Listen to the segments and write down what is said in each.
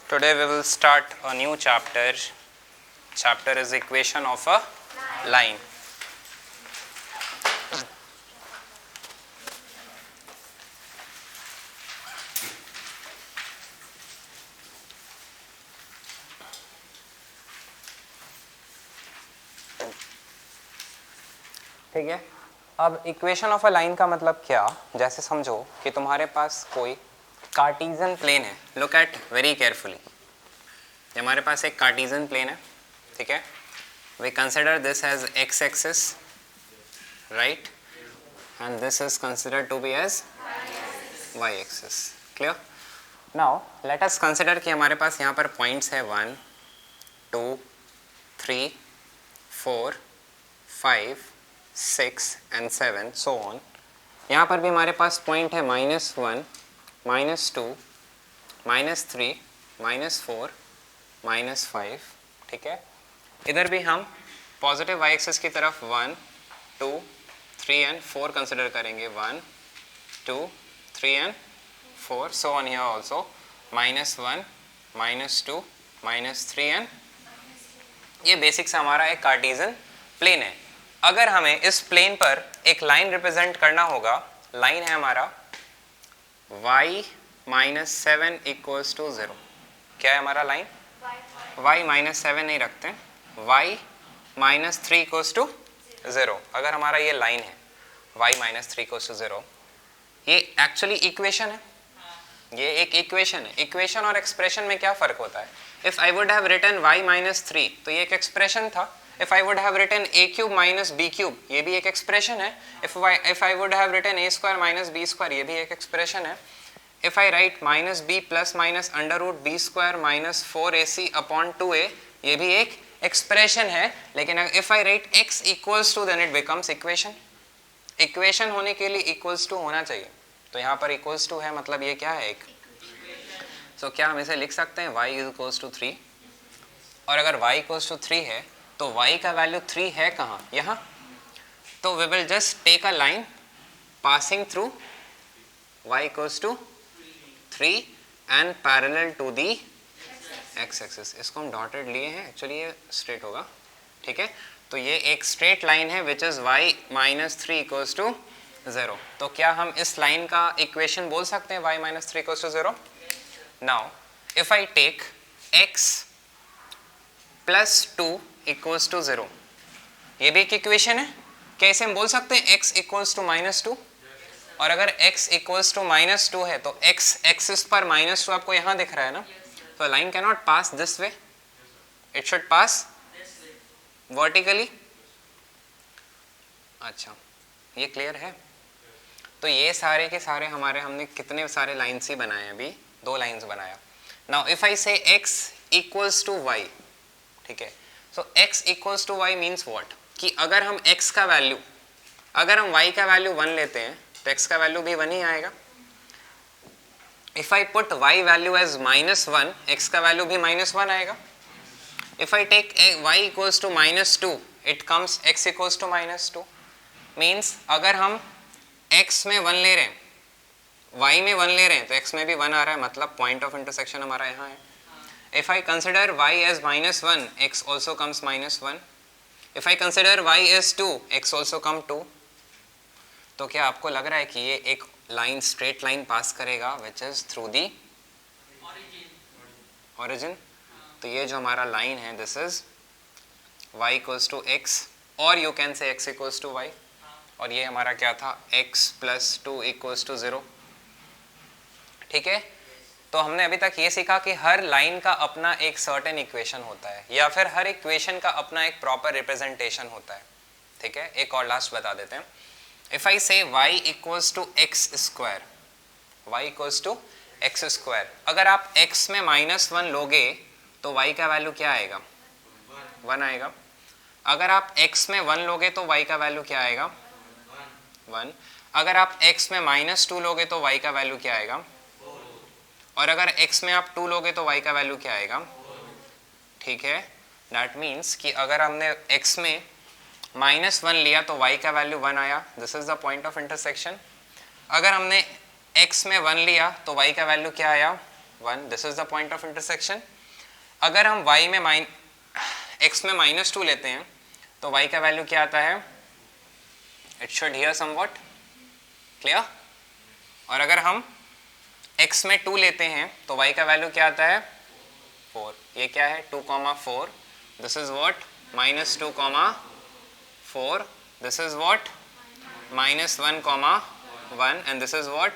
Today we will start a new chapter. Chapter is equation of a line. ठीक है, अब equation of a line का मतलब क्या? जैसे समझो कि तुम्हारे पास कोई कार्टीजन प्लेन है. Look at very carefully. हमारे पास एक कार्टीजन प्लेन है, ठीक है. We consider this as x axis, right, and this is considered to be as y axis. Clear? Now let us consider कि हमारे पास यहाँ पर पॉइंट्स है 1, 2, 3, 4, 5, 6 and 7 so on. यहाँ पर भी हमारे पास पॉइंट है -1, -2, -3, -4, -5. ठीक है, इधर भी हम पॉजिटिव वाई एक्सिस की तरफ 1, 2, 3 and 4 कंसिडर करेंगे. 1, 2, 3 and 4 so on. here also -1, -2, -3 and ये बेसिक से हमारा एक कार्टीजन प्लेन है. अगर हमें इस प्लेन पर एक लाइन रिप्रेजेंट करना होगा, लाइन है हमारा y -7 इक्वल्स टू 0. क्या है हमारा लाइन? y -7 नहीं रखते, y -3 इक्वल्स टू 0. अगर हमारा ये लाइन है y -3 इक्वल्स टू 0, ये एक्चुअली इक्वेशन है. ये एक इक्वेशन है. इक्वेशन और एक्सप्रेशन में क्या फ़र्क होता है? If I would have written y -3 तो ये एक एक्सप्रेशन था. If I would have written a cube minus b cube, ये भी एक एक्सप्रेशन है. If I would have written a square minus b square, ये भी एक एक्सप्रेशन है. If I write minus b plus minus under root b square minus 4ac upon 2a, ये भी एक एक्सप्रेशन है. लेकिन if I write x equals to, then it becomes equation. Equation होने के लिए equals to होना चाहिए. तो यहाँ पर equals to है, मतलब ये क्या है? एक. So क्या हम इसे लिख सकते हैं y is equals to 3? और अगर y equals to 3 है तो y का वैल्यू 3 है कहाँ? यहाँ. तो we will just take a line passing through y equals to 3 and parallel to the x axis. इसको हम डॉटेड लिए हैं, एक्चुअली ये स्ट्रेट होगा. ठीक है, तो ये एक स्ट्रेट लाइन है which is y -3 equals to 0. तो क्या हम इस लाइन का इक्वेशन बोल सकते हैं y -3 equals to 0? Now if I take x +2 equals to 0, ये भी एक इक्वेशन है. कैसे हम बोल सकते हैं x इक्वल्स टू -2? और अगर x इक्वल्स टू -2 है तो x एक्सिस पर -2 आपको यहाँ दिख रहा है ना. तो line can not pass this way, it should pass vertically. अच्छा, ये क्लियर है? तो ये सारे के सारे हमने कितने सारे लाइन्स ही बनाए? अभी 2 लाइन्स बनाया. नाउ इफ आई से x इक्वल्स टू y, ठीक है, so x equals to y means what? कि अगर हम x का वैल्यू, अगर हम y का वैल्यू 1 लेते हैं तो x का वैल्यू भी 1 ही आएगा. If I put y value as -1, x का वैल्यू भी -1 आएगा. If I take y equals to -2, it comes x equals to -2. Means अगर हम x में 1 ले रहे हैं, y में 1 ले रहे हैं तो x में भी 1 आ रहा है, मतलब पॉइंट ऑफ इंटरसेक्शन हमारा यहाँ है. If I consider y as -1, x also comes -1. If I consider y as 2, x also come 2. तो क्या आपको लग रहा है कि ये एक लाइन, स्ट्रेट लाइन पास करेगा which is through the origin? तो ये जो हमारा लाइन है, this is y equals to x, और you can say x equals to y. और ये हमारा क्या था? x +2 equals to 0. ठीक है, तो हमने अभी तक ये सीखा कि हर लाइन का अपना एक सर्टेन इक्वेशन होता है, या फिर हर इक्वेशन का अपना एक प्रॉपर रिप्रेजेंटेशन होता है. ठीक है, एक और लास्ट बता देते हैं. If I say y equals to x square, y equals to x square, अगर आप x में -1 लोगे तो y का वैल्यू क्या आएगा? 1 आएगा. अगर आप x में 1 लोगे तो y का वैल्यू क्या आएगा? 1. अगर आप x में -2 लोगे तो y का वैल्यू क्या आएगा? और अगर x में आप 2 लोगे तो y का वैल्यू क्या आएगा? ठीक है, दैट मीन्स कि अगर हमने x में -1 लिया तो y का वैल्यू 1 आया. This is the point of intersection. अगर हमने x में 1 लिया तो y का वैल्यू क्या आया? 1, this is the point of intersection. अगर हम y में x में -2 लेते हैं तो y का वैल्यू क्या आता है? It should hear somewhat clear. और अगर हम x में 2 लेते हैं तो y का वैल्यू क्या आता है? 4। ये क्या है? 2,4, this is what? -2,4, this is what? -1,1 and this is what?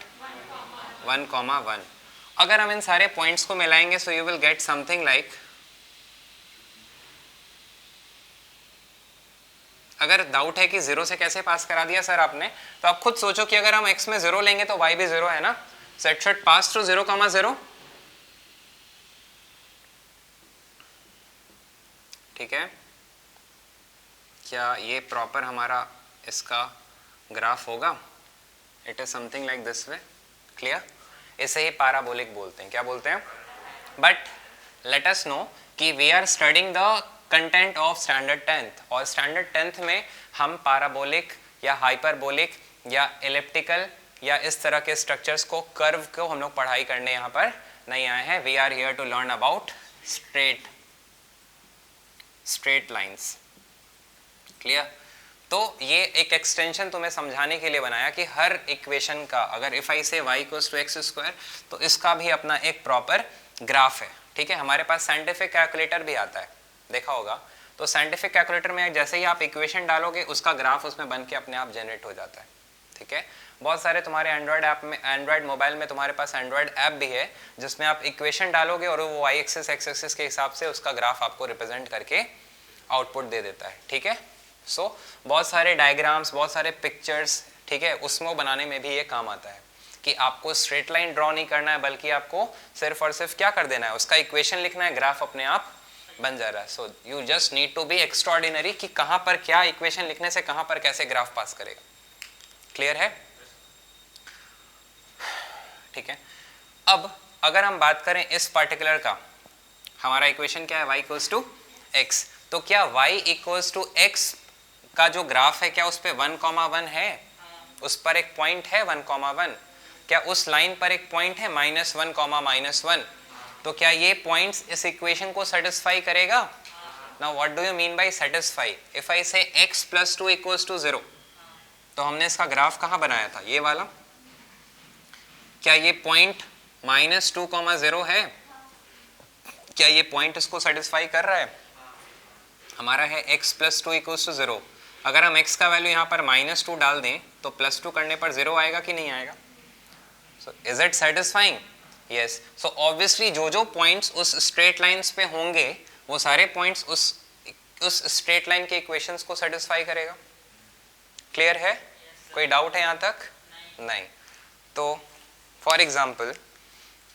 1,1। अगर हम इन सारे पॉइंट्स को मिलाएंगे so you will get something like, अगर डाउट है कि 0 से कैसे पास करा दिया सर आपने, तो आप खुद सोचो कि अगर हम x में 0 लेंगे तो y भी 0 है ना, so it should pass through 0,0। ठीक है, क्या ये प्रॉपर हमारा इसका ग्राफ होगा? It is something like this way, clear. इसे ही पैराबोलिक बोलते हैं। क्या बोलते हैं? बट लेट अस नो कि we are studying the content of standard 10th, और स्टैंडर्ड 10th में हम पैराबोलिक या हाइपरबोलिक या एलिप्टिकल या इस तरह के स्ट्रक्चर्स को, कर्व को हम लोग पढ़ाई करने यहाँ पर नहीं आए हैं। We are here to learn about straight lines, clear. तो ये एक एक्सटेंशन तुम्हें समझाने के लिए बनाया कि हर इक्वेशन का, अगर if I say y equals to x square, तो इसका भी अपना एक प्रॉपर ग्राफ है। ठीक है, हमारे पास साइंटिफिक कैलकुलेटर भी आता है, देखा होगा। तो साइंटिफिक कैलकुलेटर में जैसे ही आप इक्वेशन डालोगे उसका ग्राफ उसमें बन के अपने आप जनरेट हो जाता है। ठीक है, बहुत सारे तुम्हारे एंड्रॉयड ऐप में, एंड्रॉयड मोबाइल में तुम्हारे पास एंड्रॉयड ऐप भी है जिसमें आप इक्वेशन डालोगे और वो y एक्सिस x एक्सिस के हिसाब से उसका ग्राफ आपको रिप्रेजेंट करके आउटपुट दे देता है। ठीक है, सो बहुत सारे डायग्राम्स, बहुत सारे पिक्चर्स, ठीक है, उसमें बनाने में भी ये काम आता है कि आपको स्ट्रेट लाइन ड्रॉ नहीं करना है, बल्कि आपको सिर्फ और सिर्फ क्या कर देना है, उसका इक्वेशन लिखना है, ग्राफ अपने आप बन जा रहा है। So you just need to be extraordinary कि कहाँ पर क्या इक्वेशन लिखने से कहाँ पर कैसे ग्राफ पास करेगा। क्लियर है? ठीक है, अब अगर हम बात करें इस पर्टिकुलर का, हमारा इक्वेशन क्या है? y equals to x. तो क्या y इक्वल्स टू एक्स का जो ग्राफ है, क्या उस पर 1,1 है? उस पर एक पॉइंट है 1,1? क्या उस लाइन पर एक पॉइंट है -1, -1? तो क्या ये पॉइंट्स इस इक्वेशन को सेटिस्फाई करेगा? Now what do you mean by satisfy? If I से x + 2 = 0, तो हमने इसका ग्राफ कहाँ बनाया था? ये वाला। क्या ये पॉइंट -2,0 है? क्या ये पॉइंट इसको सेटिस्फाई कर रहा है? हमारा है x + 2 = 0। अगर हम x का वैल्यू यहाँ पर -2 डाल दें तो +2 करने पर 0 आएगा कि नहीं आएगा? So is it satisfying? Yes. So obviously जो जो पॉइंट्स उस स्ट्रेट लाइंस पे होंगे वो सारे पॉइंट्स उस स्ट्रेट लाइन के इक्वेशंस को सेटिस्फाई करेगा। क्लियर है? कोई डाउट है यहाँ तक? नहीं। तो फॉर एग्जाम्पल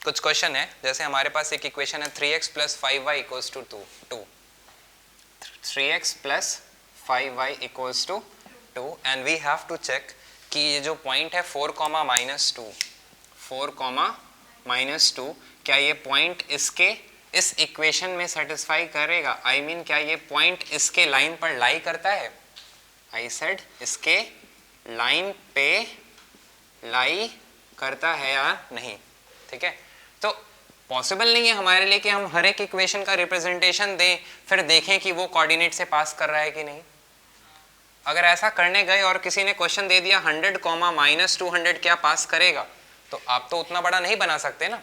कुछ क्वेश्चन है, जैसे हमारे पास एक इक्वेशन है 3x + 5y = 2, 3x + 5y = 2 and we have to check कि ये जो पॉइंट है 4, -2, क्या ये पॉइंट इसके इस इक्वेशन में सेटिस्फाई करेगा? आई मीन क्या ये पॉइंट इसके लाइन पर लाई करता है? आई सेड इसके लाइन पे लाई करता है या नहीं। ठीक है, तो पॉसिबल नहीं है हमारे लिए कि हम हर एक इक्वेशन का रिप्रेजेंटेशन दें फिर देखें कि वो कोऑर्डिनेट से पास कर रहा है कि नहीं। अगर ऐसा करने गए और किसी ने क्वेश्चन दे दिया 100, -200 क्या पास करेगा, तो आप तो उतना बड़ा नहीं बना सकते ना।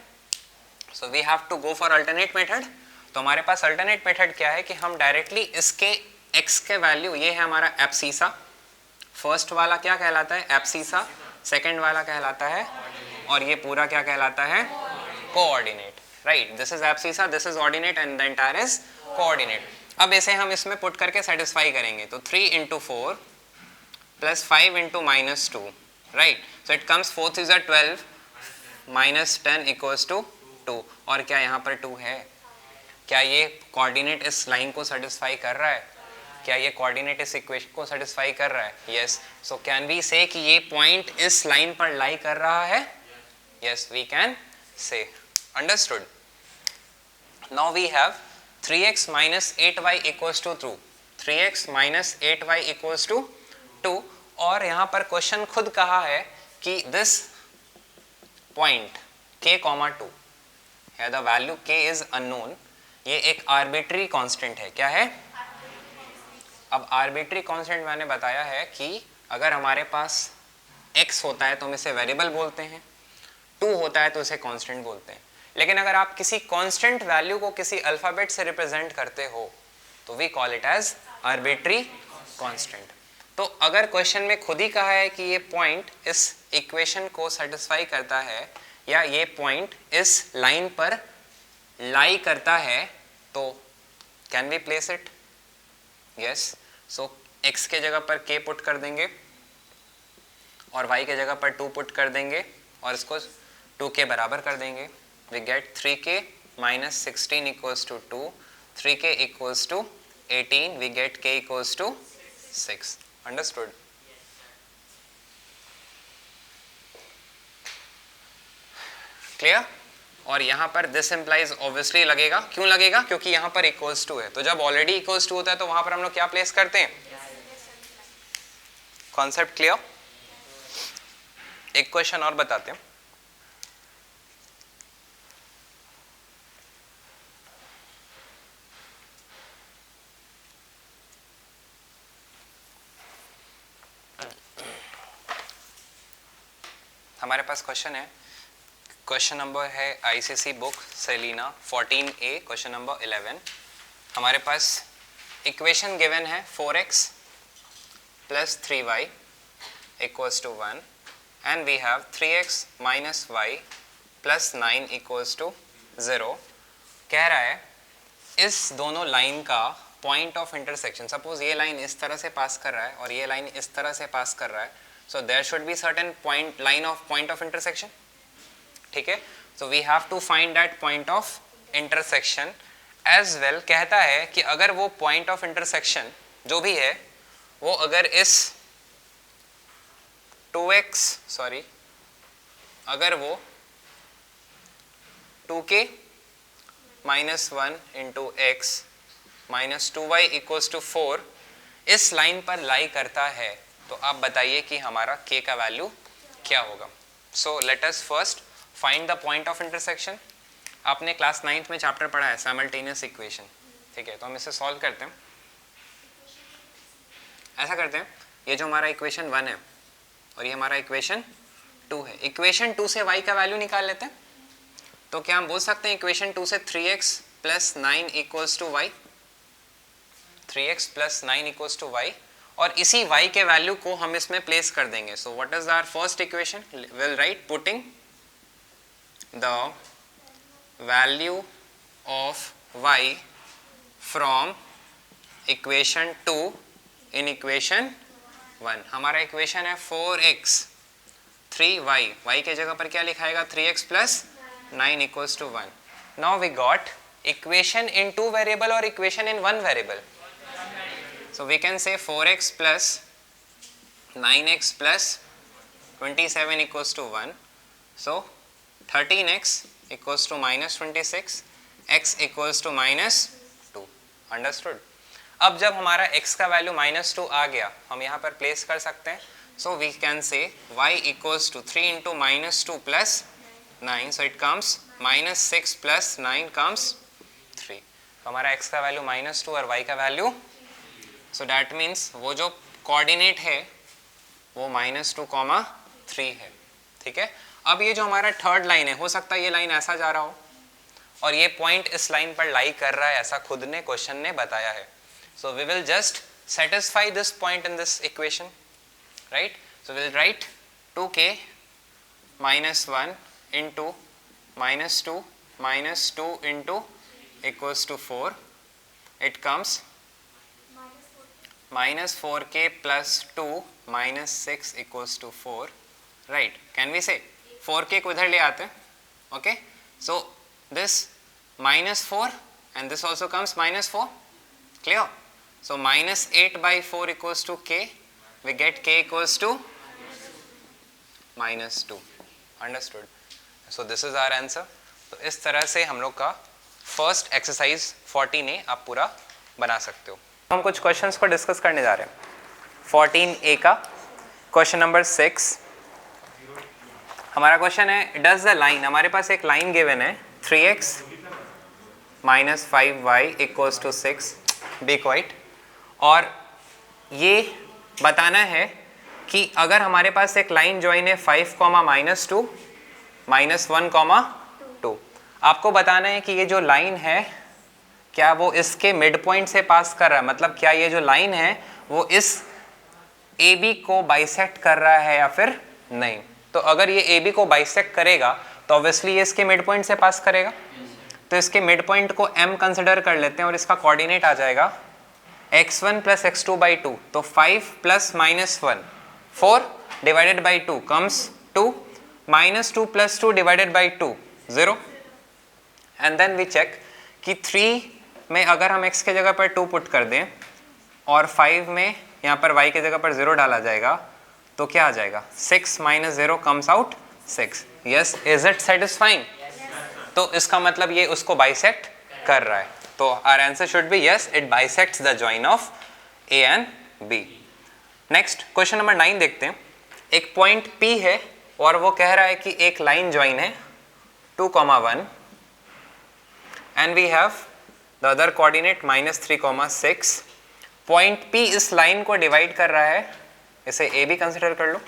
So we have to go for alternate method. तो हमारे पास अल्टरनेट मेथड क्या है कि हम डायरेक्टली इसके x के वैल्यू, ये है हमारा एब्सिसा, फर्स्ट वाला क्या कहलाता है? एब्सिसा। सेकंड वाला कहलाता है, और ये पूरा क्या कहलाता है? Coordinate. Right, this is abscissa, this is ordinate and the entire is coordinate. अब इसे हम इसमें पुट करके सेटिस्फाई करेंगे, तो 3 × 4 + 5 × -2, राइट। So it comes 4 3 = 12 -10 = 2। और क्या यहाँ पर 2 है? क्या ये कोऑर्डिनेट इस लाइन को सेटिस्फाई कर रहा है? क्या ये कोऑर्डिनेट इस इक्वेशन को सेटिस्फाई कर रहा है? Yes. So can we say कि ये पॉइंट इस लाइन पर लाई कर रहा है? Yes, we can say. Understood? Now we have 3x - 8y = 2, 3x - 8y = 2, और यहाँ पर क्वेश्चन खुद कहा है कि दिस पॉइंट k, 2 है the value k is unknown, ये एक आर्बिट्री कांस्टेंट है। क्या है? अब आर्बिट्री कांस्टेंट मैंने बताया है कि अगर हमारे पास x होता है तो हम इसे वेरिएबल बोलते हैं, 2 होता है तो इसे कांस्टेंट बोलते हैं। लेकिन अगर आप किसी कांस्टेंट वैल्यू को किसी अल्फाबेट से रिप्रेजेंट करते हो तो we call it as arbitrary constant. तो अगर क्वेश्चन में खुद ही कहा है कि ये पॉइंट इस इक्वेशन को सेटिस्फाई करता है या ये पॉइंट इस लाइन पर लाई करता है तो can we place it? Yes. So x के जगह पर k पुट कर देंगे और y के जगह पर 2 पुट कर देंगे और इसको 2 के बराबर कर देंगे। We get 3k minus 16 equals to 2, 3k equals to 18, we get k equals to 6. Understood? Clear? और यहाँ पर this implies obviously लगेगा। क्यों लगेगा? क्योंकि यहाँ पर equals to है, तो जब already equals to होता है तो वहाँ पर हम लोग क्या प्लेस करते हैं? Concept clear? एक क्वेश्चन और बताते हैं। हमारे पास क्वेश्चन है, क्वेश्चन नंबर है ICC book Selina 14A, question number 11। हमारे पास इक्वेशन गिवन है 4x plus 3y equals to 1 and we have 3x minus y plus 9 equals to 0। कह रहा है इस दोनों लाइन का पॉइंट ऑफ इंटरसेक्शन, सपोज ये लाइन इस तरह से पास कर रहा है और ये लाइन इस तरह से पास कर रहा है, so there should be certain line of point of intersection। ठीक है, so we have to find that point of intersection as well। कहता है कि अगर वो point of intersection जो भी है वो अगर इस 2x अगर वो 2k minus 1 into x minus 2y equals to 4 इस लाइन पर लाई करता है, तो आप बताइए कि हमारा k का वैल्यू क्या होगा। सो let us first find the point of intersection. आपने क्लास 9th में चैप्टर पढ़ा है साइमल्टेनियस इक्वेशन, ठीक है, तो हम इसे सॉल्व करते हैं। ऐसा करते हैं, ये जो हमारा इक्वेशन 1 है और ये हमारा इक्वेशन 2 है, इक्वेशन 2 से y का वैल्यू निकाल लेते हैं। तो क्या हम बोल सकते हैं इक्वेशन 2 से 3x plus 9 equals to y, 3x plus 9 equals to y, और इसी y के वैल्यू को हम इसमें प्लेस कर देंगे। So what is our first equation? Will write putting the value of y from equation 2 in equation 1। हमारा इक्वेशन है 4x 3y, y के जगह पर क्या लिखाएगा? 3x plus 9 equals to 1। now we got equation in 2 variable और equation in 1 variable, so we can say 4x plus 9x plus 27 equals to 1, so 13x equals to minus 26, x equals to minus 2। understood? अब जब हमारा x का value -2 आ गया, हम यहाँ पर place कर सकते हैं। so we can say y equals to 3 into -2 plus 9, so it comes -6 plus 9 comes 3। तो हमारा x का वैल्यू -2 और y का वैल्यू, so that means वो जो कोऑर्डिनेट है वो -2, 3 है। ठीक है, अब ये जो हमारा थर्ड लाइन है, हो सकता है ये लाइन ऐसा जा रहा हो और ये पॉइंट इस लाइन पर लाई कर रहा है, ऐसा खुद ने क्वेश्चन ने बताया है। So we will just satisfy this point in this equation, right? So will write 2k minus 1 into -2 minus 2 into equals to 4, it comes minus 4k plus 2 minus 6 equals to 4, right? Can we say 4k को इधर ले आते हैं, okay? So this -4 and this also comes -4, clear? So -8/4 equals to k, we get k equals to -2। understood? So this is our answer। तो इस तरह से हम लोग का फर्स्ट एक्सरसाइज 14A आप पूरा बना सकते हो। हम कुछ क्वेश्चंस को डिस्कस करने जा रहे हैं। 14A का क्वेश्चन नंबर 6 हमारा क्वेश्चन है, डज द लाइन, हमारे पास एक लाइन गिवन है 3x minus 5y equals to 6, be quite. और ये बताना है कि अगर हमारे पास एक लाइन ज्वाइन है 5, -2, -1, 2, आपको बताना है कि ये जो लाइन है क्या वो इसके मिड पॉइंट से पास कर रहा है, मतलब क्या ये जो लाइन है वो इस AB को बाइसेक्ट कर रहा है या फिर नहीं। तो अगर ये AB को बाइसेक्ट करेगा तो ऑब्वियसली ये इसके मिड पॉइंट से पास करेगा, तो इसके मिड पॉइंट को M कंसिडर कर लेते हैं और इसका कोऑर्डिनेट आ जाएगा x1 + x2/2, तो 5 + -1 4 divided by 2 comes 2, -2 + 2 divided by 2 0, and then we check कि 3 में अगर हम x के जगह पर 2 पुट कर दें और 5 में यहाँ पर y के जगह पर 0 डाला जाएगा तो क्या आ जाएगा, 6 - 0 comes out 6। Yes, is it satisfying? तो इसका मतलब ये उसको बाइसेक्ट कर रहा है, तो our answer should be yes, it bisects the join of A and B। Next question number 9 देखते हैं। एक पॉइंट P है और वो कह रहा है कि एक लाइन ज्वाइन है 2, 1 and we have the other coordinate -3, 6। Point P इस लाइन को डिवाइड कर रहा है, इसे AB कंसिडर कर लो,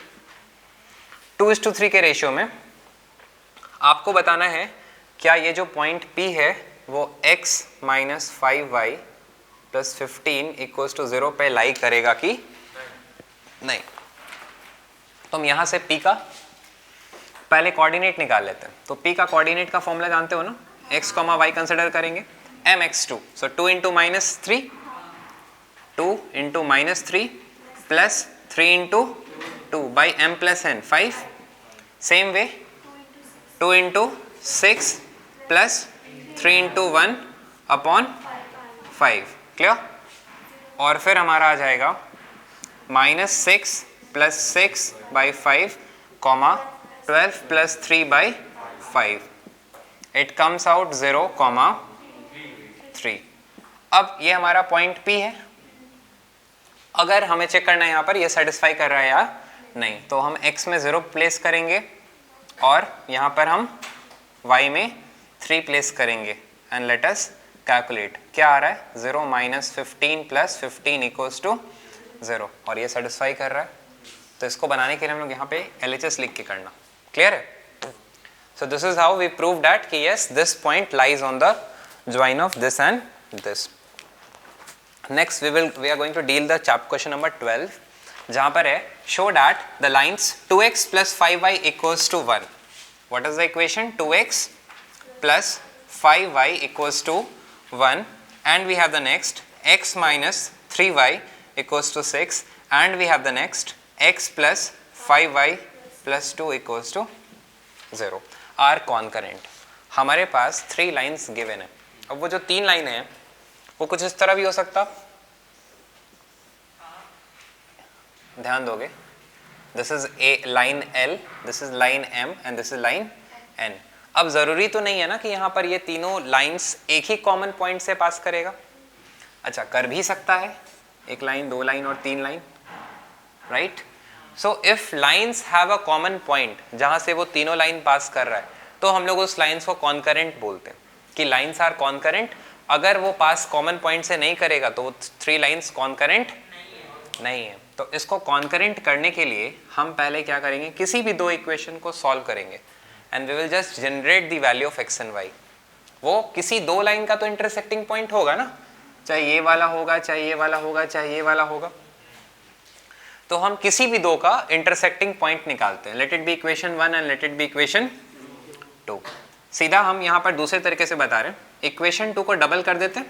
2:3 के रेशियो में। आपको बताना है क्या ये जो पॉइंट P है वो x - 5y + 15 = 0 पे लाई करेगा कि नहीं। तो हम यहाँ से P का पहले कोऑर्डिनेट निकाल लेते हैं। तो P का कोऑर्डिनेट का फॉर्मूला जानते हो ना, x, y कंसिडर करेंगे, mx2, so 2 × -3, 2 × -3 + 3 × 2 by m + n 5, same way 2 × 6 + 3 × 1 upon 5, clear. और फिर हमारा आ जाएगा -6 + 6/5, 12 + 3/5, इट कम्स आउट 0, 3। अब ये हमारा पॉइंट P है। अगर हमें चेक करना है यहाँ पर ये सेटिस्फाई कर रहा है या नहीं, तो हम x में 0 प्लेस करेंगे और यहाँ पर हम y में 3 प्लेस करेंगे एंड लेट अस कैलकुलेट। क्या आ रहा है, 0 - 15 + 15 = 0, और ये सेटिस्फाई कर रहा है। तो इसको बनाने के लिए हम लोग यहाँ पे LHS लिख के करना, क्लियर है। So this is how we prove that कि yes this point lies on the join of this and this. Next we are going to deal the question number 12, जहाँ पर है show that the lines 2x + 5y = 1। What is the equation, 2x + 5y = 1, and we have the next x - 3y = 6, and we have the next x + 5y + 2 = 0 are concurrent. हमारे पास 3 lines given है। अब वो जो 3 line है वो कुछ इस तरह भी हो सकता, ध्यान दोगे, this is a line L, this is line M and this is line N। अब जरूरी तो नहीं है ना कि यहाँ पर ये तीनों लाइंस एक ही कॉमन पॉइंट से पास करेगा। अच्छा, कर भी सकता है, एक लाइन, 2 लाइन और 3 line, right. So if lines have a common point जहाँ से वो तीनों लाइन पास कर रहा है, तो हम लोग उस लाइंस को कॉन्करेंट बोलते हैं कि लाइंस आर कॉन्करेंट। अगर वो पास कॉमन पॉइंट से नहीं करेगा तो वो 3 लाइंस कॉन्करेंट नहीं है। तो इसको कॉन्करेंट करने के लिए हम पहले क्या करेंगे, किसी भी 2 इक्वेशन को सॉल्व करेंगे and we will just generate the value of x and y। वो किसी 2 लाइन का तो इंटरसेक्टिंग पॉइंट होगा ना, चाहे ये वाला होगा, चाहे ये वाला होगा, चाहे ये वाला होगा। तो हम किसी भी 2 का इंटरसेक्टिंग पॉइंट निकालते हैं, let it be equation 1 and let it be equation 2। सीधा हम यहाँ पर दूसरे तरीके से बता रहे हैं, इक्वेशन 2 को डबल कर देते हैं,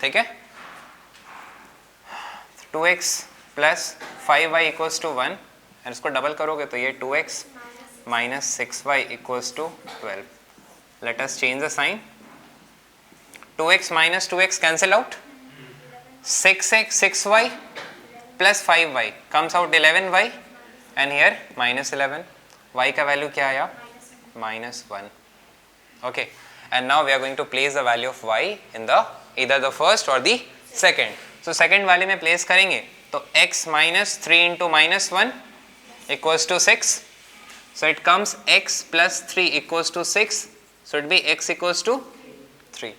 ठीक है। 2x + 5y = 1 एंड इसको डबल करोगे तो ये 2x - 6y = 12। Let us change the sign, 2x - 2x cancel out, 6y + 5y comes out 11y and here -11, y का वैल्यू क्या आया, -1, okay। And now we are going to place the value of y in the either the first or the second. So second वाले में place करेंगे तो x - 3 × -1 = 6, so it comes x + 3 = 6, so it be x equals to 3.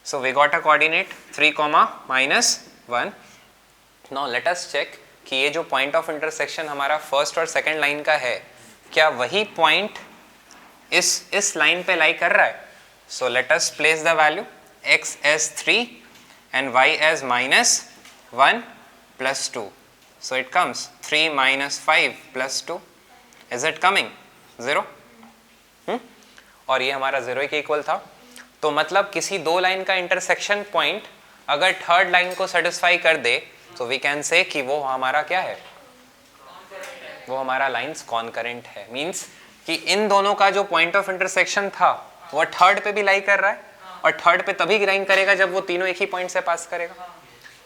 So we got a coordinate 3, -1. Now let us check कि ये जो point of intersection हमारा first और second line का है, क्या वही पॉइंट इस लाइन पे लाई कर रहा है? सो let us place the value x as 3 and y as -1 plus 2. So it comes 3 minus 5 plus 2. Is it coming 0? और ये हमारा 0 के इक्वल था. तो मतलब किसी दो लाइन का इंटरसेक्शन पॉइंट अगर थर्ड लाइन को सेटिस्फाई कर दे तो वी कैन से कि वो हमारा क्या है, वो हमारा लाइंस कॉन्करेंट है. मींस कि इन दोनों का जो पॉइंट ऑफ इंटरसेक्शन था वो थर्ड पे भी लाई कर रहा है और थर्ड पे तभी लाइन करेगा जब वो तीनों एक ही पॉइंट से पास करेगा.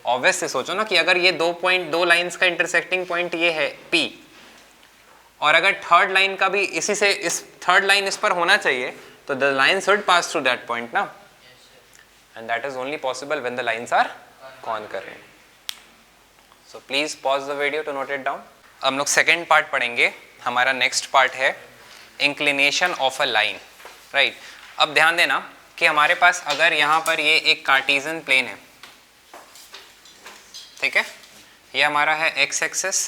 ऑब्वियसली सोचो ना कि अगर ये दो लाइंस का इंटरसेक्टिंग पॉइंट ये है P और अगर थर्ड लाइन का भी इसी से इस थर्ड लाइन इस पर होना चाहिए तो the line should pass through that point ना, and that is only possible when the lines are concurrent. So please pause the video to note it down. हम लोग सेकेंड पार्ट पढ़ेंगे. हमारा नेक्स्ट पार्ट है inclination of a line. Right, अब ध्यान देना कि हमारे पास अगर यहाँ पर ये एक कार्टेशियन प्लेन है, ठीक है, ये हमारा है x axis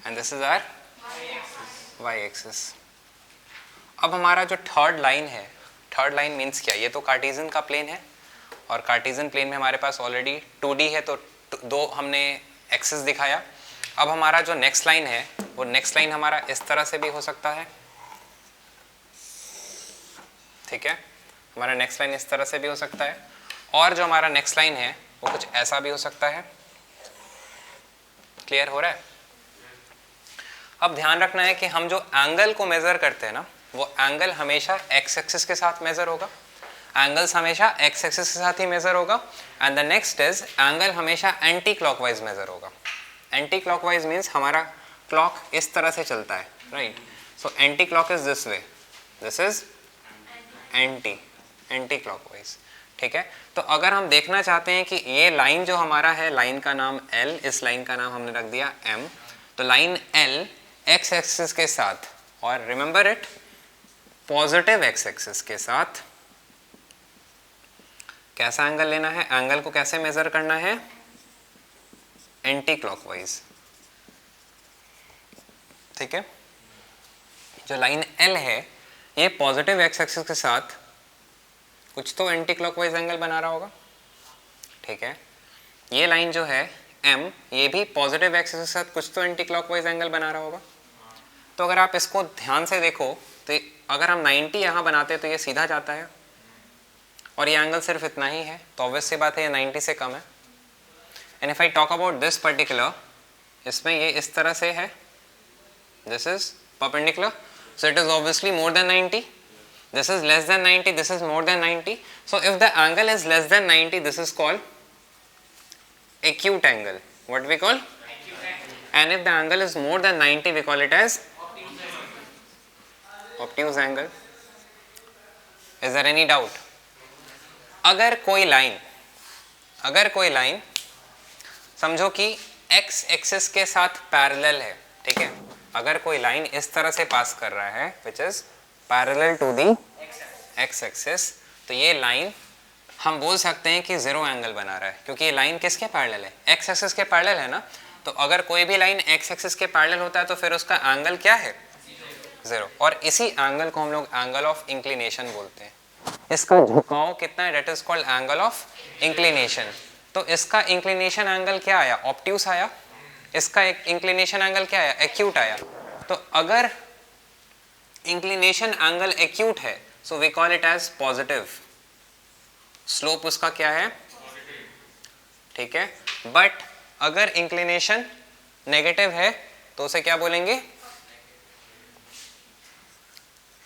and this is our y axis. अब हमारा जो थर्ड लाइन है, थर्ड लाइन मीन्स क्या, ये तो कार्टेशियन का प्लेन है और कार्टेशियन प्लेन में हमारे पास ऑलरेडी 2D है तो दो हमने एक्सिस दिखाया. अब हमारा जो नेक्स्ट लाइन है वो नेक्स्ट लाइन हमारा इस तरह से भी हो सकता है, ठीक है, हमारा नेक्स्ट लाइन इस तरह से भी हो सकता है और जो हमारा नेक्स्ट लाइन है वो कुछ ऐसा भी हो सकता है. क्लियर हो रहा है? अब ध्यान रखना है कि हम जो एंगल को मेजर करते हैं ना वो एंगल हमेशा x एक्सिस के साथ मेजर होगा. एंगल्स हमेशा x एक्सिस के साथ ही मेजर होगा. And the next is angle हमेशा एंटी क्लॉकवाइज मेजर होगा. एंटी क्लॉकवाइज मीन्स हमारा क्लॉक इस तरह से चलता है, right. So anti clock is this way, this is anti clockwise, ठीक है. तो अगर हम देखना चाहते हैं कि ये लाइन जो हमारा है, लाइन का नाम L, इस लाइन का नाम हमने रख दिया M, तो लाइन L x एक्सिस के साथ और remember it positive x axis के साथ कैसा एंगल लेना है, एंगल को कैसे मेजर करना है, एंटी क्लॉकवाइज, ठीक है. जो लाइन L है ये पॉजिटिव x एक्सिस के साथ कुछ तो एंटी क्लॉकवाइज एंगल बना रहा होगा, ठीक है. ये लाइन जो है M ये भी पॉजिटिव एक्सिस के साथ कुछ तो एंटी क्लॉकवाइज एंगल बना रहा होगा. तो अगर आप इसको ध्यान से देखो तो अगर हम 90 यहाँ बनाते तो ये सीधा जाता है और ये एंगल सिर्फ इतना ही है, तो ऑब्वियस सी बात है ये 90 से कम है. And if I talk about this particular, इसमें ये इस तरह से है, this is perpendicular, so it is obviously more than 90. This is less than 90, this is more than 90. So if the angle is less than 90, this is called acute angle. What we call? Acute angle. And if the angle is more than 90, we call it as obtuse angle. Is there any doubt? अगर कोई line समझो कि x axis के साथ parallel है, ठीक है, अगर कोई लाइन इस तरह से पास कर रहा है which is parallel to the x axis, तो ये लाइन हम बोल सकते हैं कि जीरो एंगल बना रहा है, क्योंकि ये लाइन किसके पैरेलल है, x एक्सिस के पैरेलल है ना. तो अगर कोई भी लाइन x एक्सिस के पैरेलल होता है तो फिर उसका एंगल क्या है, जीरो. और इसी एंगल को हम लोग एंगल ऑफ इंक्लिनेशन बोलते हैं. इसका झुकाव कितना है, that is called angle of inclination. तो इसका इंक्लिनेशन एंगल क्या आया, ऑब्ट्यूस आया. इसका एक इंक्लिनेशन एंगल क्या आया, एक्यूट आया. तो अगर इंक्लिनेशन एंगल एक्यूट है so we call it as positive. Slope उसका क्या है, ठीक है. बट अगर इंक्लिनेशन नेगेटिव है तो उसे क्या बोलेंगे,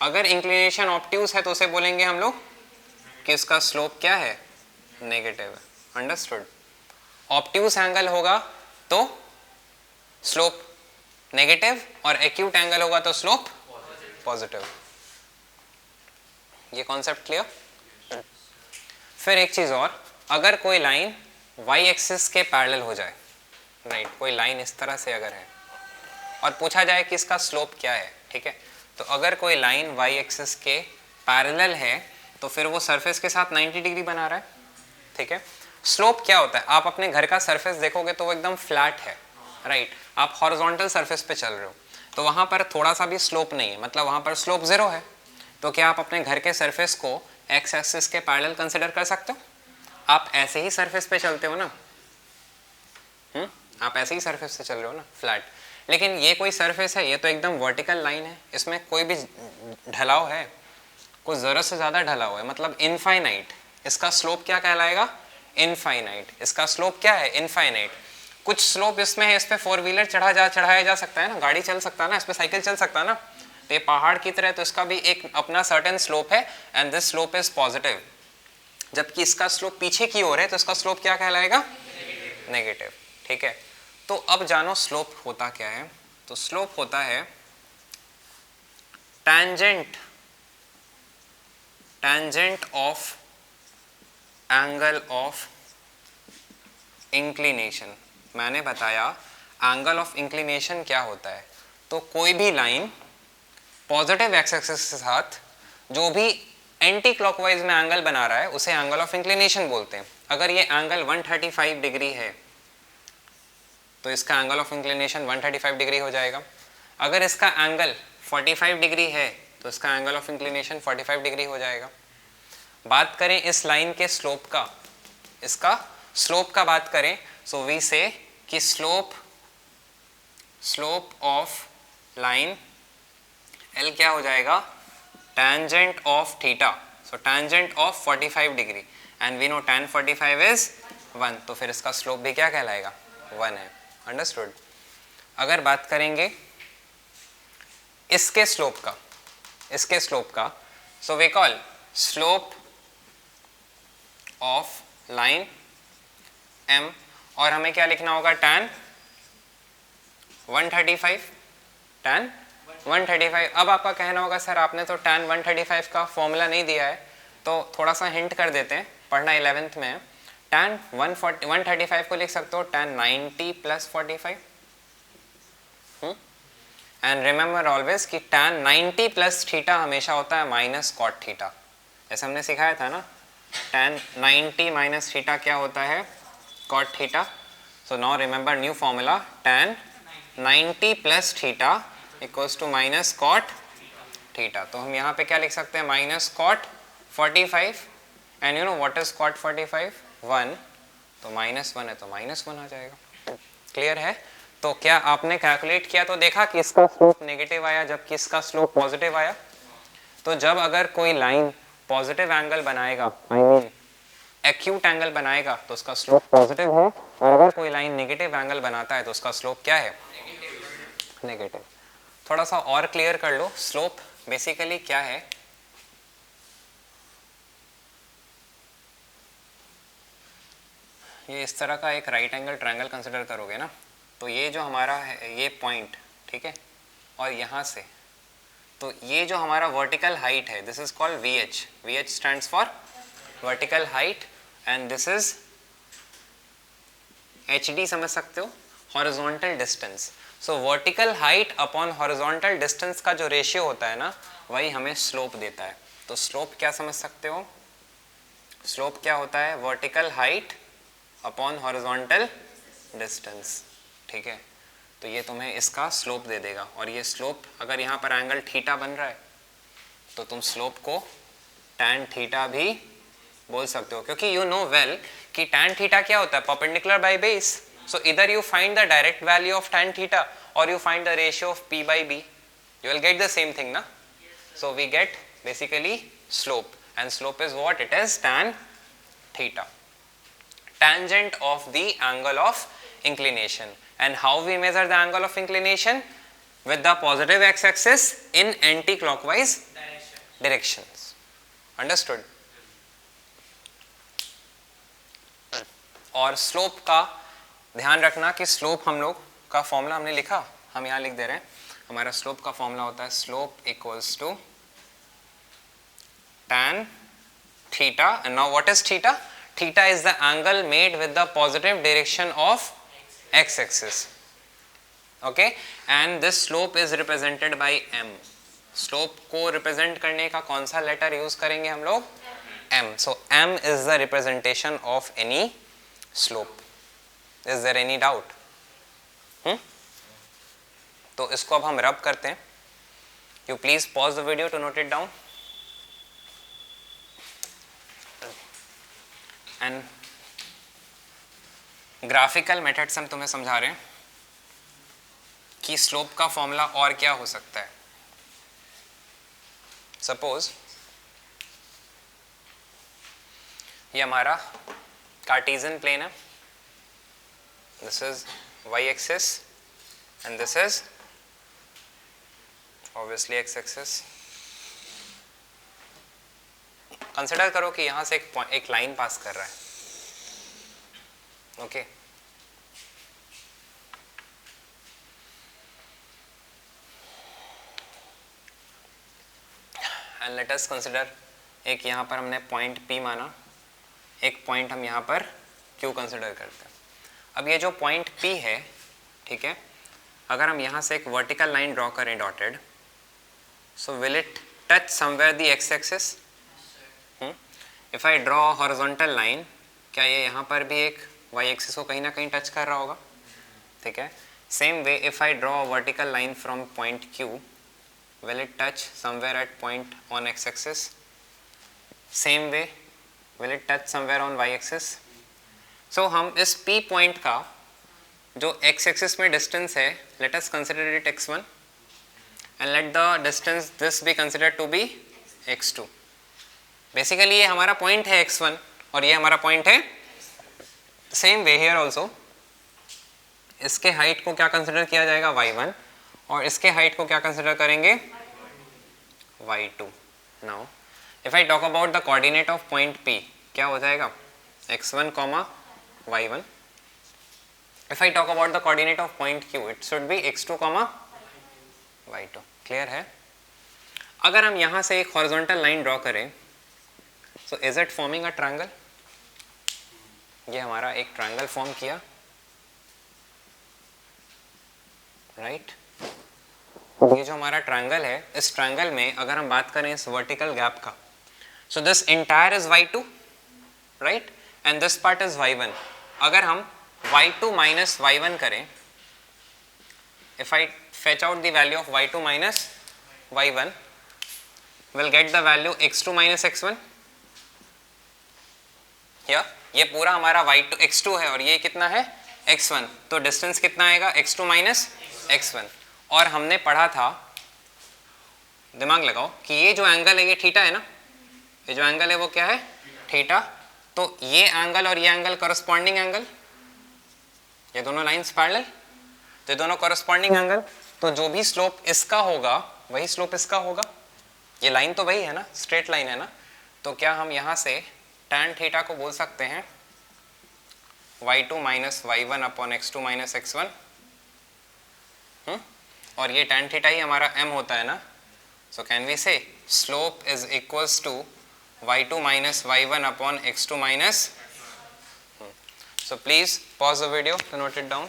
अगर इंक्लिनेशन ऑब्ट्यूस है तो उसे बोलेंगे हम लोग कि उसका स्लोप क्या है, नेगेटिव है. अंडरस्टूड. ऑब्ट्यूस एंगल होगा तो स्लोप नेगेटिव और एक्यूट एंगल होगा तो स्लोप पॉजिटिव. ये कॉन्सेप्ट क्लियर. फिर एक चीज और, अगर कोई लाइन y एक्सिस के पैरेलल हो जाए, राइट, कोई लाइन इस तरह से अगर है और पूछा जाए कि इसका स्लोप क्या है, ठीक है, तो अगर कोई लाइन y एक्सिस के पैरेलल है तो फिर वो सरफेस के साथ 90 डिग्री बना रहा है, ठीक है। स्लोप क्या होता है, आप अपने घर का सरफेस देखोगे तो वो एकदम फ्लैट है, राइट। आप हॉरिजॉन्टल सरफेस पे चल रहे हो तो वहाँ पर थोड़ा सा भी स्लोप नहीं है, मतलब वहाँ पर स्लोप ज़ीरो है। तो क्या आप अपने घर के सरफेस को एक्स एक्सिस के पैरेलल कंसिडर कर सकते हो? आप ऐसे ही सरफेस पे चलते हो ना, आप ऐसे ही सरफेस से चल रहे हो ना, फ्लैट। लेकिन ये कोई सरफेस है, ये तो एकदम वर्टिकल लाइन है, इसमें कोई भी ढलाव है, कोई ज़रूरत से ज़्यादा ढलाव है, मतलब इनफाइनाइट। इसका स्लोप क्या कहलाएगा? इनफाइनाइट। इसका स्लोप क्या है? इनफाइनाइट। कुछ स्लोप इसमें है, इस पर फोर व्हीलर चढ़ाया जा सकता है ना, गाड़ी चल सकता है ना, इस पर साइकिल चल सकता है ना। तो ये पहाड़ की तरह, तो इसका भी एक अपना सर्टेन स्लोप है and this slope is positive. जबकि इसका स्लोप पीछे की ओर है तो इसका स्लोप क्या कहलाएगा? नेगेटिव, ठीक है। तो अब जानो स्लोप होता क्या है। तो स्लोप होता है tangent of angle of inclination. मैंने बताया एंगल ऑफ इंक्लिनेशन क्या होता है। तो कोई भी लाइन पॉजिटिव एक्स एक्सिस के साथ जो भी एंटी क्लॉकवाइज में एंगल बना रहा है उसे एंगल ऑफ इंक्लिनेशन बोलते हैं। अगर ये एंगल 135 डिग्री है तो इसका एंगल ऑफ इंक्लिनेशन 135 डिग्री हो जाएगा। अगर इसका एंगल 45 डिग्री है तो इसका एंगल ऑफ इंक्लिनेशन 45 डिग्री हो जाएगा। बात करें इस लाइन के स्लोप का, इसका स्लोप का बात करें, सो वी से कि स्लोप ऑफ लाइन L क्या हो जाएगा? tangent of theta, so tangent of 45 degree and we know tan 45 is 1, तो फिर इसका स्लोप भी क्या कहलाएगा? 1 है। अंडरस्टूड। अगर बात करेंगे इसके स्लोप का, so we call slope of line M, और हमें क्या लिखना होगा? tan 135, tan 135। अब आपका कहना होगा सर आपने तो tan 135 का फॉर्मूला नहीं दिया है, तो थोड़ा सा हिंट कर देते हैं, पढ़ना 11th में है। tan 135 को लिख सकते हो tan 90 plus 45, and remember always कि tan 90 प्लस थीटा हमेशा होता है माइनस कॉट थीटा, जैसे हमने सिखाया था ना। tan 90 माइनस थीटा क्या होता है? Cot theta. So now remember new formula, tan 90 plus theta equals to minus cot theta. तो हम यहाँ पे क्या लिख सकते हैं? Minus cot 45, and you know what is cot 45? 1, तो माइनस 1 है तो माइनस 1 आ जाएगा। क्लियर है? तो क्या आपने कैलकुलेट किया तो देखा कि इसका स्लोप नेगेटिव आया जबकि इसका स्लोप पॉजिटिव आया। तो जब अगर कोई लाइन पॉजिटिव एंगल बनाएगा, आई मीन एक्यूट एंगल बनाएगा, तो उसका स्लोप पॉजिटिव है, और अगर कोई लाइन नेगेटिव एंगल बनाता है तो उसका स्लोप क्या है? नेगेटिव। थोड़ा सा और क्लियर कर लो, स्लोप बेसिकली क्या है। ये इस तरह का एक राइट एंगल ट्रायंगल कंसिडर करोगे ना, तो ये जो हमारा है ये पॉइंट, ठीक है, और यहाँ से तो ये जो हमारा वर्टिकल हाइट है, this is called VH। VH stands for vertical height and this is HD, समझ सकते हो, हॉरिजॉन्टल डिस्टेंस। सो vertical height upon horizontal distance का जो रेशियो होता है ना, वही हमें स्लोप देता है। तो स्लोप क्या समझ सकते हो? स्लोप क्या होता है? Vertical height upon horizontal distance, ठीक है। तो ये तुम्हें इसका स्लोप दे देगा, और ये स्लोप अगर यहाँ पर एंगल थीटा बन रहा है तो तुम स्लोप को tan थीटा भी बोल सकते हो, क्योंकि यू नो वेल कि tan थीटा क्या होता है? Perpendicular by base. सो इधर you find the direct value of tan theta और you find the ratio of P by B, you will get the same thing na. So we get basically slope, and slope is what? It is tan theta, tangent of the angle of inclination. And how we measure the angle of inclination? With the positive x-axis in anti-clockwise directions. Understood? और slope का ध्यान रखना कि slope हम लोग का formula हमने लिखा, हम यहाँ लिख दे रहे हैं। हमारा स्लोप का फॉर्मूला होता है slope equals to tan theta, and now what is theta? Theta is the angle made with the positive direction of x-axis, okay, and this slope is represented by m. Slope को represent करने का कौन सा letter use करेंगे हम लोग? m. So m is the representation of any slope. Is there any doubt? तो इसको अब हम रब करते हैं. You please pause the video to note it down. And graphical method से हम तुम्हें समझा रहे हैं कि स्लोप का फॉर्मूला और क्या हो सकता है. सपोज ये हमारा कार्टेशियन प्लेन है. This is y axis and this is obviously x axis. Consider करो कि यहां से एक लाइन पास कर रहा है. Okay and let us consider एक यहाँ पर हमने पॉइंट P माना, एक पॉइंट हम यहाँ पर Q कंसिडर करते हैं. अब ये जो पॉइंट P है, ठीक है, अगर हम यहाँ से एक वर्टिकल लाइन ड्रॉ करें dotted, so will it touch somewhere the x axis? If I draw horizontal line, क्या ये यहाँ पर भी एक y एक्सिस को कहीं ना कहीं टच कर रहा होगा? ठीक है. Same way if I draw vertical line from point Q, will it touch somewhere at point on x axis? Same way, will it touch somewhere on y axis? So हम इस P पॉइंट का जो x axis में distance है, let us consider it x1 and let the distance this be considered to be x2. Basically ये हमारा point है x1 और ये हमारा पॉइंट है. सेम वे हियर ऑल्सो, इसके हाइट को क्या कंसिडर किया जाएगा? y1, और इसके हाइट को क्या कंसिडर करेंगे? y2. Now if I talk about the coordinate of point P, क्या हो जाएगा? x1, y1. If I talk about the coordinate of point Q, it should be x2, y2. Clear है? अगर हम यहाँ से एक हॉरिजॉन्टल लाइन ड्रॉ करें, so is it forming a triangle? ये हमारा एक ट्रायंगल फॉर्म किया, राइट? ये जो हमारा ट्रायंगल है, इस ट्रायंगल में अगर हम बात करें इस वर्टिकल गैप का, so this entire is y2, right, and this part is y1. अगर हम y2 माइनस y1 करें, if I fetch out the value of y2 minus y1, will get the value x2 minus x1. या ये पूरा हमारा y2 x2 है और ये कितना है? x1. तो डिस्टेंस कितना आएगा? x2 minus x1. और हमने पढ़ा था, दिमाग लगाओ, कि ये जो एंगल है ये थीटा है ना, ये जो एंगल है वो क्या है? थीटा. तो ये एंगल और ये एंगल करस्पॉन्डिंग एंगल, ये दोनों लाइंस पैरेलल, तो ये दोनों करस्पॉन्डिंग एंगल. तो जो भी स्लोप इसका होगा वही स्लोप इसका होगा. ये लाइन तो वही है ना, स्ट्रेट लाइन है ना. तो क्या हम यहाँ से tan थीटा को बोल सकते हैं y2 minus y1 upon x2 minus x1? और ये tan थीटा ही हमारा m होता है ना. So can we say slope is equals to y2 minus y1 upon x2 minus. So please pause the video to note it down.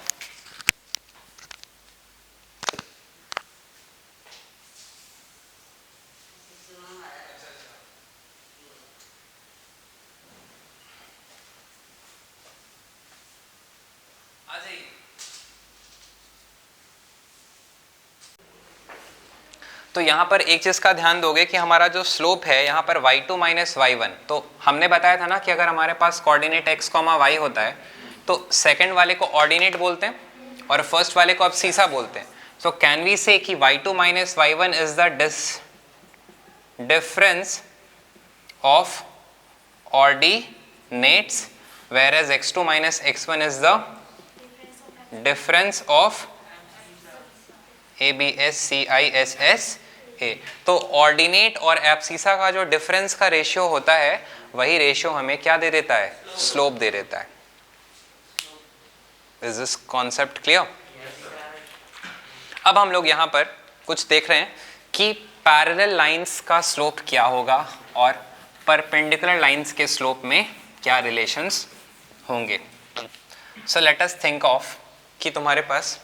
तो यहाँ पर एक चीज़ का ध्यान दोगे कि हमारा जो स्लोप है यहाँ पर y2 माइनस y1, तो हमने बताया था ना कि अगर हमारे पास कोऑर्डिनेट x, y होता है तो सेकंड वाले को ऑर्डिनेट बोलते हैं और फर्स्ट वाले को अब सीसा बोलते हैं. सो कैन वी से कि y2 minus y1 is the difference of ordinates, where as x2 minus x1 is the difference of ABS CISS A. तो ऑर्डिनेट और एब्सिसा का जो डिफरेंस का रेशियो होता है वही रेशियो हमें क्या दे देता है? स्लोप दे देता है. Is this concept clear? अब हम लोग यहाँ पर कुछ देख रहे हैं कि पैरेलल लाइंस का स्लोप क्या होगा और परपेंडिकुलर लाइंस के स्लोप में क्या रिलेशंस होंगे. So let us think of कि तुम्हारे पास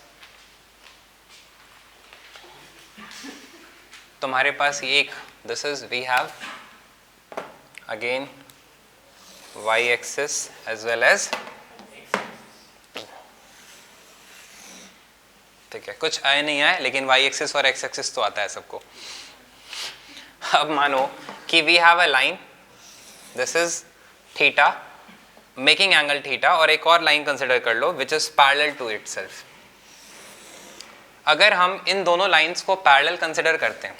तुम्हारे पास ये एक, this is we have again y axis as well as, ठीक है, कुछ आए नहीं आए लेकिन y एक्सिस और x एक्सिस तो आता है सबको। अब मानो कि we have a line, this is theta making angle theta, और एक और लाइन कंसिडर कर लो which is parallel to itself. अगर हम इन दोनों लाइंस को पैरेलल कंसिडर करते हैं,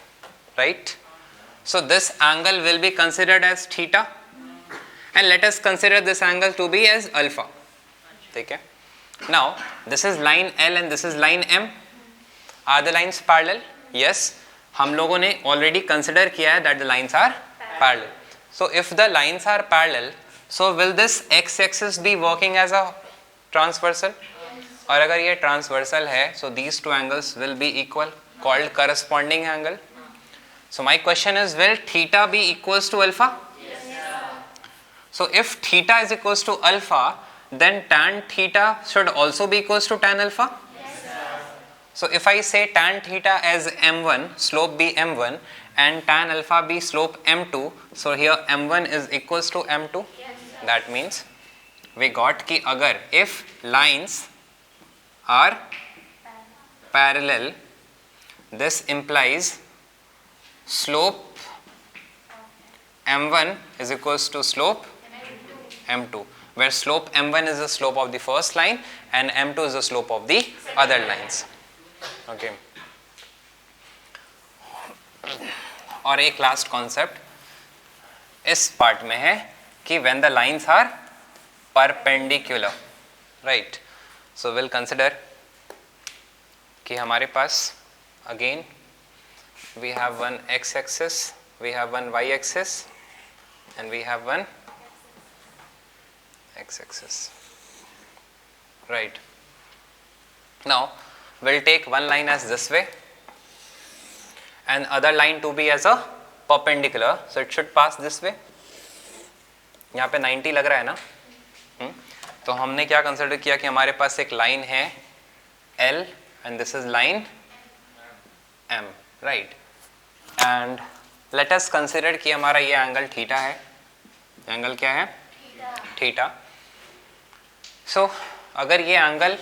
right, so this angle will be considered as theta and let us consider this angle to be as alpha, ठीक है। Now this is line L and this is line M, are the lines parallel? Yes, हम लोगों ने already consider किया है that the lines are parallel. So if the lines are parallel, so will this x axis be working as a transversal? और अगर ये transversal है, so these two angles will be equal, called corresponding angle. So my question is, will theta be equals to alpha? So if theta is equals to alpha, then tan theta should also be equals to tan alpha? Yes, sir. So if I say tan theta as m1, slope be m1, and tan alpha be slope m2, so here m1 is equals to m2. Yes, sir. That means we got कि अगर if lines are parallel, this implies slope m1 is equals to slope m2, where slope m1 is the slope of the first line and m2 is the slope of the other lines. Okay. और एक last concept इस part में है कि when the lines are perpendicular, right? So we'll consider कि हमारे पास again we have one x axis, we have one y axis, and we have one x axis, right? Now we'll take one line as this way and other line to be as a perpendicular, so it should pass this way. यहाँ पे 90 लग रहा है ना? तो हमने क्या consider किया कि हमारे पास एक लाइन है L and this is line M, right? And let us consider कि हमारा ये एंगल थीटा है, एंगल क्या है? थीटा। सो अगर ये एंगल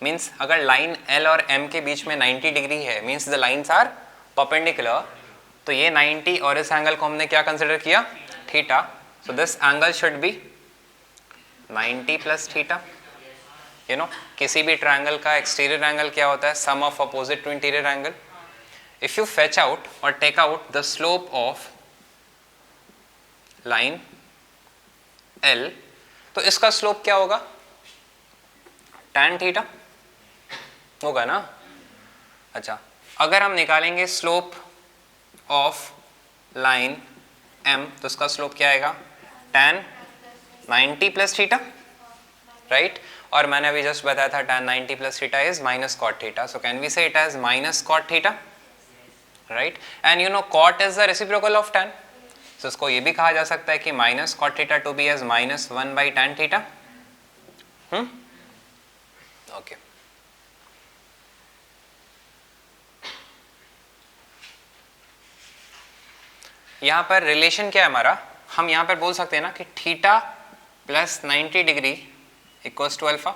मीन्स अगर लाइन L और M के बीच में 90 डिग्री है, means the lines are perpendicular, तो ये 90 और इस एंगल को हमने क्या कंसिडर किया? Theta. So this angle should be 90 plus theta. You know, किसी भी ट्रायंगल का एक्सटीरियर एंगल क्या होता है? Sum of opposite to interior angle. If you fetch out और take out the slope of line L, तो इसका स्लोप क्या होगा? tan थीटा होगा ना? अच्छा, अगर हम निकालेंगे स्लोप ऑफ लाइन M, तो इसका स्लोप क्या आएगा? tan 90 plus theta, right? और मैंने अभी जस्ट बताया था tan 90 plus theta is minus cot theta, so can we say it as minus cot theta, right? And you know cot is the reciprocal of tan, so इसको ये भी कहा जा सकता है कि minus cot theta to be as minus 1 by tan theta. Okay, यहाँ पर रिलेशन क्या है हमारा? हम यहाँ पर बोल सकते हैं ना कि theta plus 90 degree equals to alpha.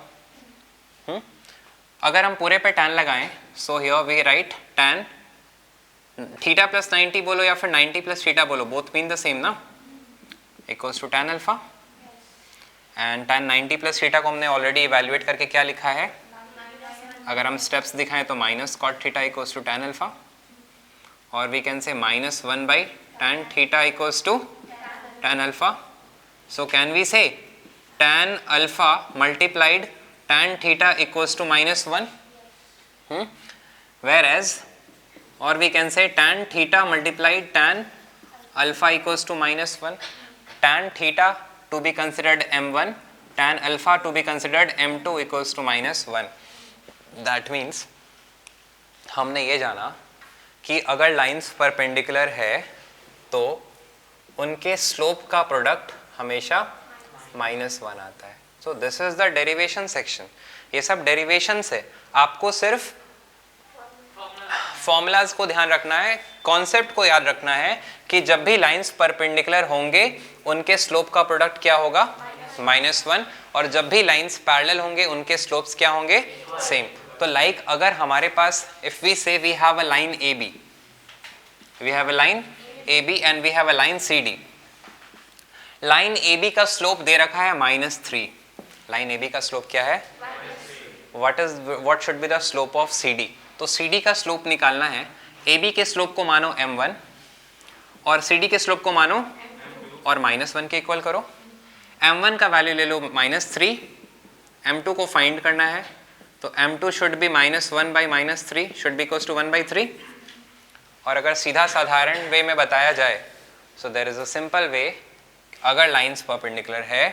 अगर हम पूरे पे tan लगाएं, so here we write tan theta plus 90 बोलो या फिर 90 प्लस थीटा बोलो, बोथ मीन द सेम ना, equals to tan alpha. And tan 90 plus theta को हमने ऑलरेडी इवेल्युएट करके क्या लिखा है? अगर हम स्टेप्स दिखाएं तो minus cot theta equals to tan alpha, और we can say minus 1 by tan theta equals to tan alpha. So can we say tan alpha multiplied tan theta equals to minus 1, whereas or we can say tan theta multiplied tan alpha equals to minus 1, tan theta to be considered m1, tan alpha to be considered m2 equals to minus 1. That means हमने ये जाना कि अगर lines perpendicular है तो उनके slope का product हमेशा -1 आता है। So this is the derivation section. ये सब डेरिवेशन है, आपको सिर्फ फॉर्मूलाज को ध्यान रखना है, कॉन्सेप्ट को याद रखना है कि जब भी लाइंस परपेंडिकुलर होंगे उनके स्लोप का प्रोडक्ट क्या होगा, -1, और जब भी लाइंस पैरेलल होंगे उनके स्लोप्स क्या होंगे, सेम। तो लाइक अगर हमारे पास if we say we have a line AB, we have a line AB and we have a line CD। Line AB का स्लोप दे रखा है -3। लाइन AB का स्लोप क्या है, what should be the slope of CD। तो CD का slope निकालना है, AB के स्लोप को मानो m1 और CD के स्लोप को मानो और -1 के इक्वल करो। m1 का वैल्यू ले लो -3, m2 को फाइंड करना है, तो m2 should be -1 by -3 should be equals to 1/3। और अगर सीधा साधारण वे में बताया जाए, so there is a simple way, अगर लाइंस परपेंडिकुलर है,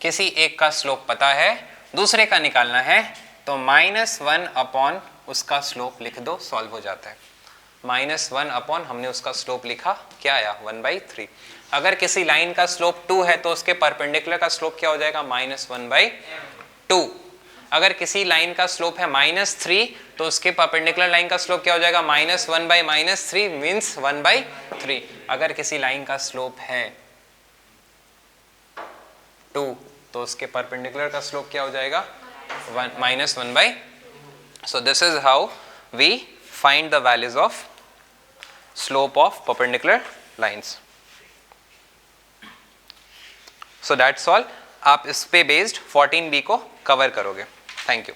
किसी एक का स्लोप पता है, दूसरे का निकालना है, तो -1 अपॉन उसका स्लोप लिख दो, सॉल्व हो जाता है। -1 अपॉन हमने उसका स्लोप लिखा, क्या आया 1/3। अगर किसी लाइन का स्लोप 2 है तो उसके परपेंडिकुलर का स्लोप क्या हो जाएगा, -1/2। अगर किसी लाइन का स्लोप है -3 तो उसके परपेंडिकुलर लाइन का स्लोप क्या हो जाएगा, -1/-3 मीन्स 1/3। अगर किसी लाइन का स्लोप है 2 तो उसके परपेंडिकुलर का स्लोप क्या हो जाएगा, -1/। So this is how we find the values of slope of perpendicular lines. So that's all. आप इस पे बेस्ड 14B को कवर करोगे। Thank you.